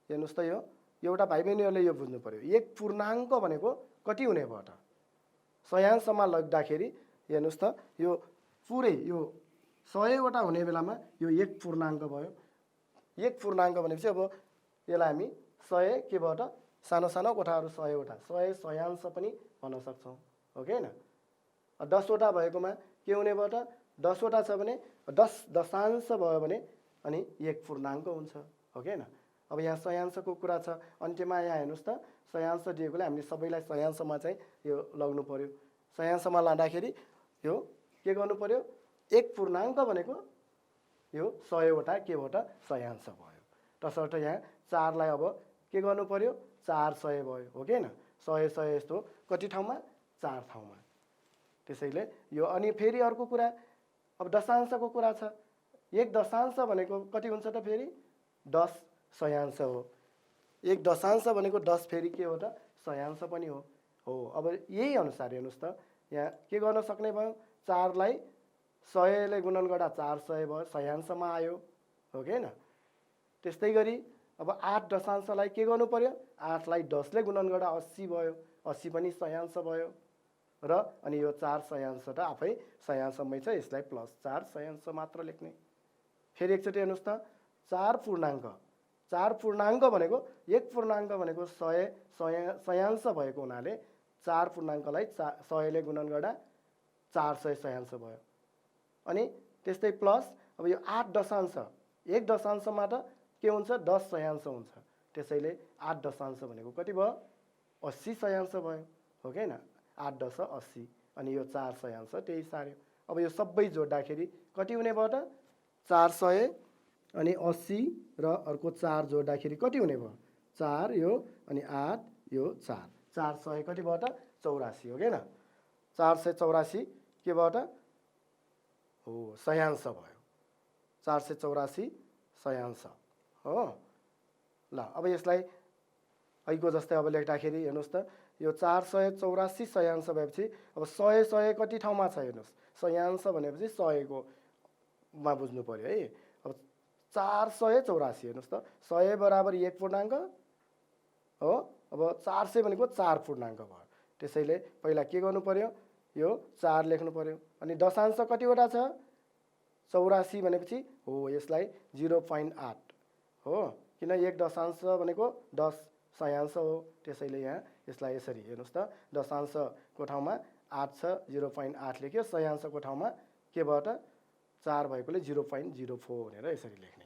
हेर्नुहोस् त यो एउटा भाइ बहिनीहरूले यो बुझ्नु पर्यो 1 पूर्णाङ्क भनेको कति हुने भयो त सयाङ्शमा लग्दाखेरि हेर्नुहोस् त यो पुरै यो 100 वटा हुने बेलामा यो 1 पूर्णाङ्क भयो। 1 पूर्णाङ्क भनेपछि अब यसलाई हामी 100 केबाट सानो सानो कोठाहरू 100 वटा 100 सयाङ्श पनि भन्न सक्छौँ हो कि हैन। 10 वटा भएकोमा के हुने भयो त 10 वटा छ भने 10 दशांश भयो भने अनि 1 पूर्णाङ्क हुन्छ हो कि हैन। अब यहाँ सयाङ्शको कुरा छ, अन्त्यमा यहाँ हेर्नुहोस् त सयाङ्श दिएकोले हामीले सबैलाई सयाङ्शमा चाहिँ यो लग्नु पर्यो। सयाङ्शमा लाँदाखेरि यो के गर्नु पर्यो 1 पूर्णाङ्क भनेको यो 100 वटा केबाट सयाङ्श भयो। तसर्थ यहाँ 4 लाई अब के गर्नु पर्यो 400 भयो हो कि हैन। 100 यस्तो कति ठाउँमा 4 ठाउँमा। त्यसैले यो अनि फेरि अर्को कुरा अब दशांशको कुरा छ। 1 दशांश भनेको कति हुन्छ त फेरि 10 सयाङ्श हो। 1 दशांश भनेको 10 फेरि के हो त सयाङ्श पनि हो। अब यही अनुसार हेर्नुहोस् त यहाँ के गर्न सक्ने भयो 4 लाई 100 ले गुणन गर्दा 400 भयो, सयाङ्शमा आयो हो कि हैन। त्यस्तै गरी अब 8 दशांशलाई के गर्नु पर्यो 8 लाई 10 ले गुणन गर्दा 80 भयो, 80 पनि सयाङ्श भयो। र अनि यो 4 सयाङ्श त आफै सयाङ्शमै छ, यसलाई प्लस 4 सयाङ्श मात्र लेख्ने। फेरि एकचोटि हेर्नुहोस् त 4 पूर्णाङ्क भनेको 1 पूर्णाङ्क भनेको 100 सयाङ्श भएको हुनाले 4 पूर्णाङ्कलाई 100 ले गुणन गर्दा 400 सयाङ्श भयो। अनि त्यस्तै प्लस अब यो 8 दशांश 1 दशांशमा त के हुन्छ 10 सयाङ्श हुन्छ। त्यसैले 8 दशांश भनेको कति भयो 80 सयाङ्श भयो हो कि हैन। 8 10 80 अनि यो 4 सयाङ्श त्यही सार्यो। अब यो सबै जोड्दाखेरि कति हुने भयो त 400 अनि 80 र अर्को 4 जोड्दाखेरि कति हुने भयो 4 यो अनि 8 यो 4 400 कति भयो त 84 हो कि हैन। 484 के भयो त हो सयांश भयो 484 सयांश हो। ल अब यसलाई अहिलेको जस्तै अब लेख्दाखेरि हेर्नुहोस् त यो 484 सयांश भएपछि अब 100 कति ठाउँमा छ हेर्नुहोस् सयांश भनेपछि 100 को मा बुझ्नु पर्यो है। अब 484 हेर्नुहोस् त 100 बराबर 1 पूर्णाङ्क हो। अब 400 भनेको 4 पूर्णाङ्क भयो। त्यसैले पहिला के गर्नु पर्यो यो 4 लेख्नु पर्यो। अनि दशांश कतिवटा छ 84 भनेपछि हो यसलाई 0.8 हो किन 1 दशांश भनेको 10 सयांश हो। त्यसैले यहाँ यसलाई यसरी हेर्नुहोस् त दशांशको ठाउँमा 8 छ 0.8 लेख्यो सयांशको ठाउँमा के भयो त 4 भएकोले 0.04 भनेर यसरी लेख्ने।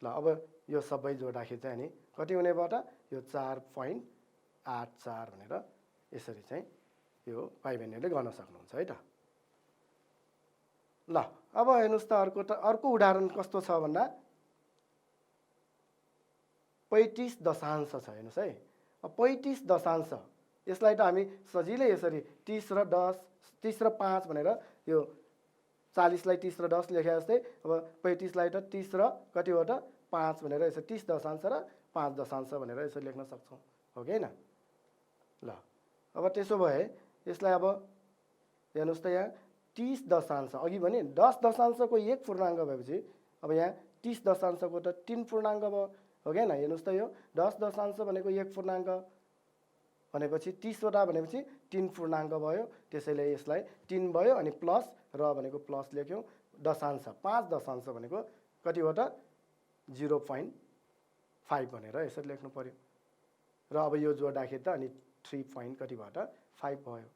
ल अब यो सबै जोड्दाखेरि चाहिँ अनि कति हुने भयो त यो 4.84 भनेर यसरी चाहिँ यो भाइ बहिनीहरूले गर्न सक्नुहुन्छ है त। ल अब हेर्नुहोस् त अर्को उदाहरण कस्तो छ भन्दा 35 दशांश छ हेर्नुहोस् है। अब 35 दशांश यसलाई त हामी सजिलै यसरी 30 र 10 30 र 5 भनेर यो 40 लाई 30 र 10 लेखे जस्तै अब 35 लाई त 30 र कति हो त 5 भनेर यसरी 30 दशांश र 5 दशांश भनेर यसरी लेख्न सक्छौँ हो कि हैन। ल अब त्यसो भए यसलाई अब हेर्नुहोस् त यहाँ 30 दशांश अघि भने 10 दशांशको 1 पूर्णाङ्क भएपछि अब यहाँ 30 दशांशको त 3 पूर्णाङ्क भयो हो कि हैन। हेर्नुहोस् त यो 10 दशांश भनेको 1 पूर्णाङ्क भनेपछि 30 वटा भनेपछि 3 पूर्णाङ्क भयो। त्यसैले यसलाई 3 भयो अनि प्लस र भनेको प्लस लेख्यौँ दशांश 5 दशांश भनेको कति हो त 0.5 भनेर यसरी लेख्नु पर्यो। र अब यो जोड्दाखेरि त अनि 3 पोइन्ट कति भयो त 5 भयो।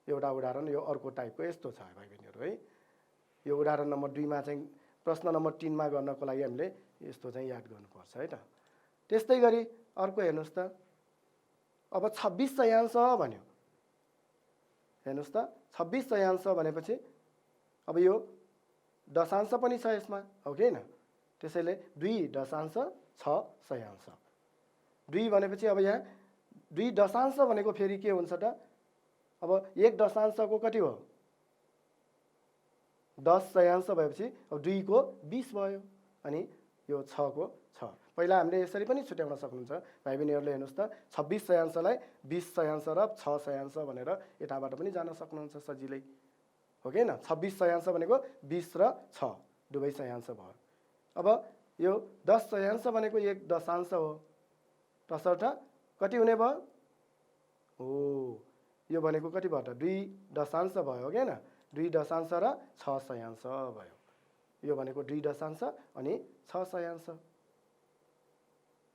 एउटा उदाहरण यो अर्को टाइपको यस्तो छ भाइ बहिनीहरू है। यो उदाहरण नम्बर 2 मा चाहिँ प्रश्न नम्बर 3 मा गर्नको लागि हामीले यस्तो चाहिँ याद गर्नुपर्छ है त। त्यस्तै गरी अर्को हेर्नुहोस् त अब 26 सयांश भन्यो हेर्नुहोस् त 26 सयांश भनेपछि अब यो दशांश पनि छ यसमा हो कि हैन। त्यसैले 2 दशांश 6 सयांश 2 भनेपछि अब यहाँ 2 दशांश भनेको फेरि के हुन्छ त अब 1 दशांशको कति हो 10 सयांश भएपछि अब 2 को 20 भयो अनि यो 6 को 6 पहिला हामीले यसरी पनि छुट्याउन सक्नुहुन्छ भाइ बहिनीहरूले हेर्नुहोस् त 26 सयांशलाई 20 सयांश र 6 सयांश भनेर यताबाट पनि जान सक्नुहुन्छ सजिलै हो कि हैन। 26 सयांश भनेको 20 र 6 दुवै सयांश भयो। अब यो 10 सयांश भनेको 1 दशांश हो तसर्थ कति हुने भयो हो यो भनेको कति भयो त 2 दशांश भयो हो कि हैन। 2 दशांश र 6 सयांश भयो। यो भनेको 2 दशांश अनि 6 सयांश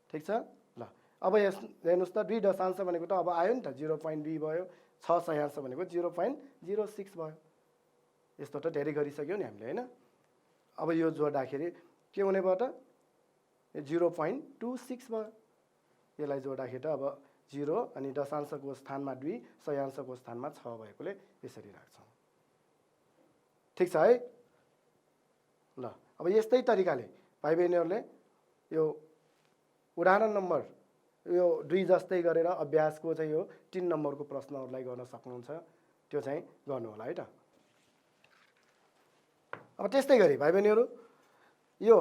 ठीक छ। ल अब हेर्नुहोस् त 2 दशांश भनेको त अब आयो नि त 0.2 भयो 6 सयांश भनेको 0.06 भयो। यस्तो त धेरै गरिसक्यो नि हामीले हैन। अब यो जोड्दाखेरि के हुने भयो त 0.26 भयो। यसलाई जोड्दाखेरि त अब 0 अनि दशांशको स्थानमा 2 सयांशको स्थानमा 6 भएकोले यसरी राख्छौँ ठीक छ है। ल अब यस्तै तरिकाले भाइ बहिनीहरूले यो उदाहरण नम्बर यो 2 जस्तै गरेर अभ्यासको चाहिँ यो 3 नम्बरको प्रश्नहरूलाई गर्न सक्नुहुन्छ त्यो चाहिँ गर्नु होला है त। अब त्यस्तै गरी भाइ बहिनीहरू यो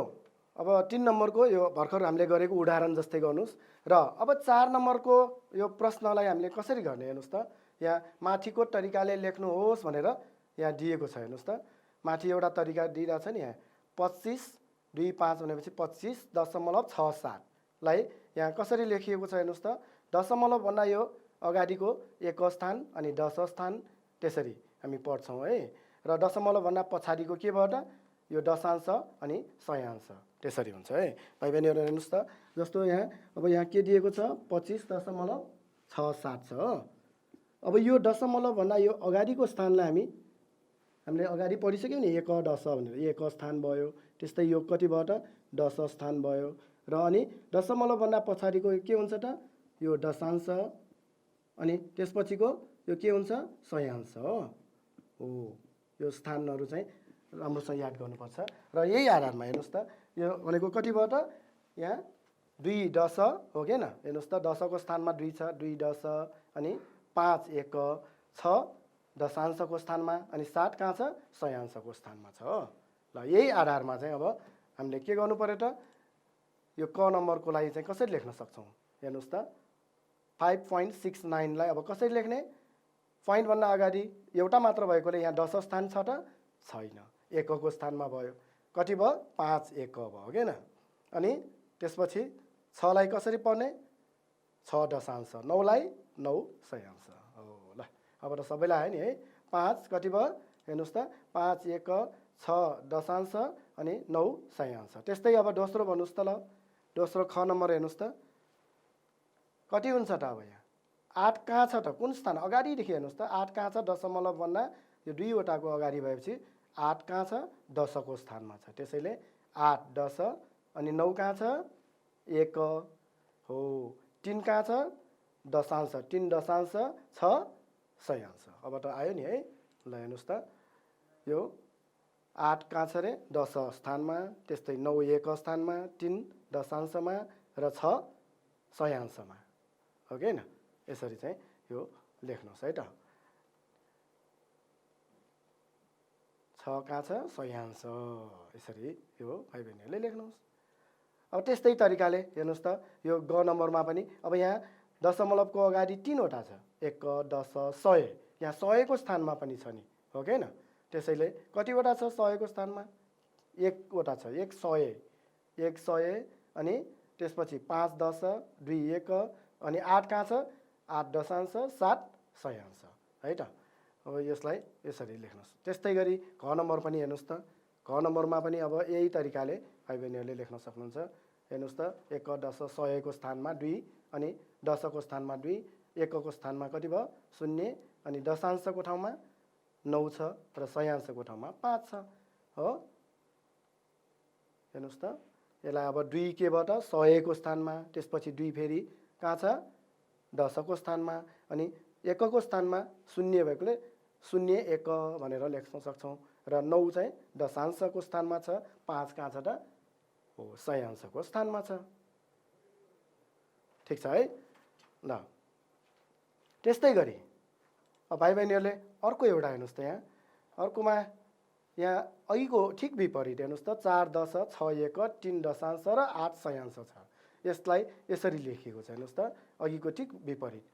अब 3 नम्बरको यो भर्खर हामीले गरेको उदाहरण जस्तै गर्नुस् र अब 4 नम्बरको यो प्रश्नलाई हामीले कसरी गर्ने हेर्नुस् त यहाँ माथिको तरिकाले लेख्नुहोस् भनेर यहाँ दिएको छ हेर्नुस् त। माथि एउटा तरिका दिइरहेछ नि यहाँ 25.25 भनेपछि 25.67 लाई यहाँ कसरी लेखिएको छ हेर्नुस् त दशमलव भन्दा यो अगाडिको एक स्थान अनि 10 स्थान त्यसरी हामी पढ्छौँ है। र दशमलव भन्दा पछाडिको के भयो त यो दशांश अनि सयांश त्यसरी हुन्छ है। भाइ बहिनीहरू हेर्नुहोस् त जस्तो यहाँ अब यहाँ के दिएको छ 25.67 छ हो। अब यो दशमलव भन्दा यो अगाडिको स्थानलाई हामीले अगाडि पढिसक्यौँ नि 1 10 भनेर 1 स्थान भयो। त्यस्तै यो कति भयो त 10 स्थान भयो र अनि दशमलव भन्दा पछाडिको के हुन्छ त यो दशांश अनि त्यसपछिको यो के हुन्छ सयांश हो। यो स्थानहरू चाहिँ राम्रोसँग याद गर्नुपर्छ र यही आधारमा हेर्नुहोस् त यो भनेको कति भयो त यहाँ 2 10 हो कि हैन। हेर्नुहोस् त 10 को स्थानमा 2 छ 2 10 अनि 5 1 6 दशांशको स्थानमा अनि 60 कहाँ छ सयाङ्शको स्थानमा छ। ल यही आधारमा चाहिँ अब हामीले के गर्नु पर्यो त यो क नम्बरको लागि चाहिँ कसरी लेख्न सक्छौँ हेर्नुहोस् त 5.69 लाई अब कसरी लेख्ने पोइन्ट भन्दा अगाडि एउटा मात्र भएकोले यहाँ 10 स्थान छ त छैन एकको स्थानमा भयो कति भयो 5 एक भयो हैन अनि त्यसपछि 6 लाई कसरी पढ्ने 6 दशांश 9 लाई 9 सयाङ्श हो ल अब त सबैलाई आयो नि है 5 कति भयो हेर्नुस् त 5 एक 6 दशांश अनि 9 सयाङ्श। त्यस्तै अब दोस्रो भन्नुस् त ल दोस्रो ख नम्बर हेर्नुस् त कति हुन्छ त अब यहाँ 8 कहाँ छ त कुन स्थान अगाडिदेखि हेर्नुस् त 8 कहाँ छ दशमलव भन्दा यो दुईवटाको अगाडि भएपछि 8 कहाँ छ 10 को स्थानमा छ त्यसैले 8 10 अनि 9 कहाँ छ 1 हो 3 कहाँ छ दशांश 3 दशांश 6 सयाङ्श। अब त आयो नि है ल हेर्नुस् त यो 8 कहाँ छ रे 10 स्थानमा त्यस्तै 9 1 स्थानमा 3 दशांशमा र 6 सयाङ्शमा हो कि हैन यसरी चाहिँ यो लेख्नुहोस् है त 6 कहाँ छ सयाङ्श यसरी यो भाइ बहिनीहरूले लेख्नुहोस्। अब त्यस्तै तरिकाले हेर्नुहोस् त यो ग नम्बरमा पनि अब यहाँ दशमलवको अगाडि 3 वटा छ 1 10 100 यहाँ 100 को स्थानमा पनि छ नि हो कि हैन त्यसैले कतिवटा छ 100 को स्थानमा 1 वटा छ 100 अनि त्यसपछि 5 10 2 1 अनि 8 कहाँ छ 8 दशांश 7 सयाङ्श है त। अब यसलाई यसरी लेख्नुहोस्। त्यस्तै गरी घ नम्बर पनि हेर्नुहोस् त घ नम्बरमा पनि अब यही तरिकाले भाइ बहिनीहरूले लेख्न सक्नुहुन्छ। हेर्नुहोस् त 1 10 100 को स्थानमा 2 अनि 10 को स्थानमा 2 1 को स्थानमा कति भयो 0 अनि दशांशको ठाउँमा 9 छ र सयाङ्शको ठाउँमा 5 छ हो हेर्नुहोस् त यसलाई अब 2 के भयो त 100 को स्थानमा त्यसपछि 2 फेरि कहाँ छ 10 को स्थानमा अनि 1 को स्थानमा 0 भएकोले 0 1 भनेर लेख्न सक्छौँ र 9 चाहिँ दशांशको स्थानमा छ 5 कहाँ छ त हो सयाङ्शको स्थानमा छ ठीक छ है ल। त्यस्तै गरी अब भाइ बहिनीहरूले अर्को एउटा हेर्नुहोस् त यहाँ अर्कोमा यहाँ अघिको ठिक विपरीत हेर्नुहोस् त 4 10 6 1 3 दशांश र 8 सयाङ्श छ यसलाई यसरी लेखिएको छ हेर्नुहोस् त अघिको ठिक विपरीत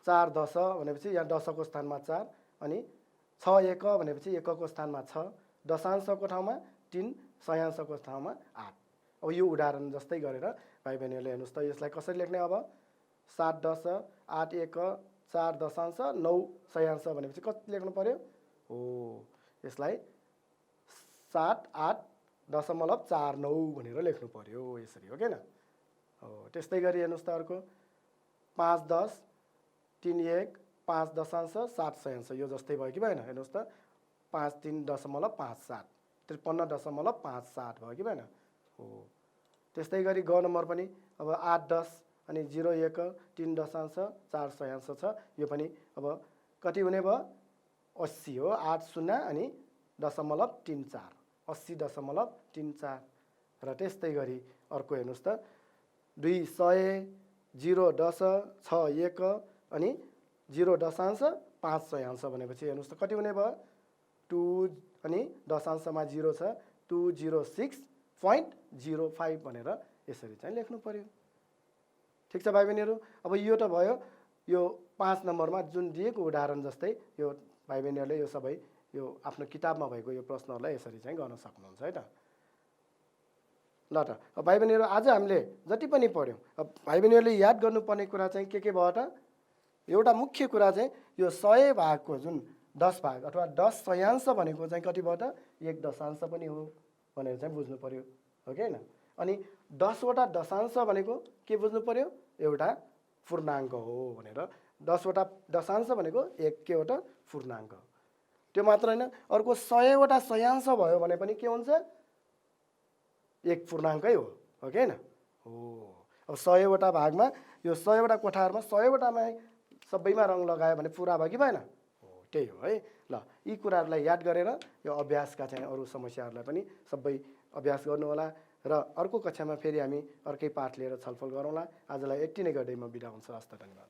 4 10 भनेपछि यहाँ 10 को स्थानमा 4 अनि 6 1 भनेपछि 1 को स्थानमा 6 दशांशको ठाउँमा 3 सयाङ्शको ठाउँमा 8। अब यो उदाहरण जस्तै गरेर भाइ बहिनीहरूले हेर्नुहोस् त यसलाई कसरी लेख्ने अब 7 10 8 1 4 दशांश 9 सयाङ्श भनेपछि कति लेख्नु पर्यो हो यसलाई 7 8 दशमलव 4 9 भनेर लेख्नु पर्यो यसरी हो के न हो। त्यस्तै गरी हेर्नुहोस् त अर्को 5 10 3 1 5 दशांश 7 सयाङ्श यो जस्तै भयो कि भएन हेर्नुहोस् त 5 3 दशमलव 5 7 53 दशमलव 5 7 भयो कि भएन हो। त्यस्तै गरी ग नम्बर पनि अब 8 10 अनि 0 1 3 दशांश 4 सयाङ्श छ यो पनि अब कति हुने भयो 80 हो 8 0 अनि दशमलव 3 4 80 दशमलव 3 4 र त्यस्तै गरी अर्को हेर्नुहोस् त 2 100 0 10 6 1 अनि 0 दशांश 5 सयाङ्श भनेपछि हेर्नुहोस् त कति हुने भयो 2 अनि दशांशमा 0 छ 206.05 भनेर यसरी चाहिँ लेख्नु पर्यो ठीक छ भाइ बहिनीहरू। अब यो त भयो यो 5 नम्बरमा जुन दिएको उदाहरण जस्तै यो भाइ बहिनीहरूले यो सबै यो आफ्नो किताबमा भएको यो प्रश्नहरूलाई यसरी चाहिँ गर्न सक्नुहुन्छ है त ल त। अब भाइ बहिनीहरू आज हामीले जति पनि पढ्यौँ अब भाइ बहिनीहरूले याद गर्नुपर्ने कुरा चाहिँ के भयो त एउटा मुख्य कुरा चाहिँ यो 100 भागको जुन 10 भाग अथवा 10 सयाङ्श भनेको चाहिँ कति भयो त 1 दशांश पनि हो भनेर चाहिँ बुझ्नु पर्यो हो कि हैन अनि 10 वटा दशांश भनेको के बुझ्नु पर्यो एउटा पूर्णाङ्क हो भनेर 10 वटा दशांश भनेको एक के हो त पूर्णाङ्क त्यो मात्र हैन अर्को 100 वटा सयाङ्श भयो भने पनि के हुन्छ एक पूर्णाङ्कै हो कि हैन हो। अब 100 वटा भागमा यो 100 वटा कोठारमा 100 वटामा सबैमा रङ लगायो भने पुरा भयो कि भएन हो त्यही हो है ल। यी कुराहरूलाई याद गरेर यो अभ्यासका चाहिँ अरू समस्याहरूलाई पनि सबै अभ्यास गर्नु होला र अर्को कक्षामा फेरि हामी अर्कै पाठ लिएर छलफल गरौँला। आजलाई यति नै गर्दै म बिदा हुन्छु हस्त धन्यवाद।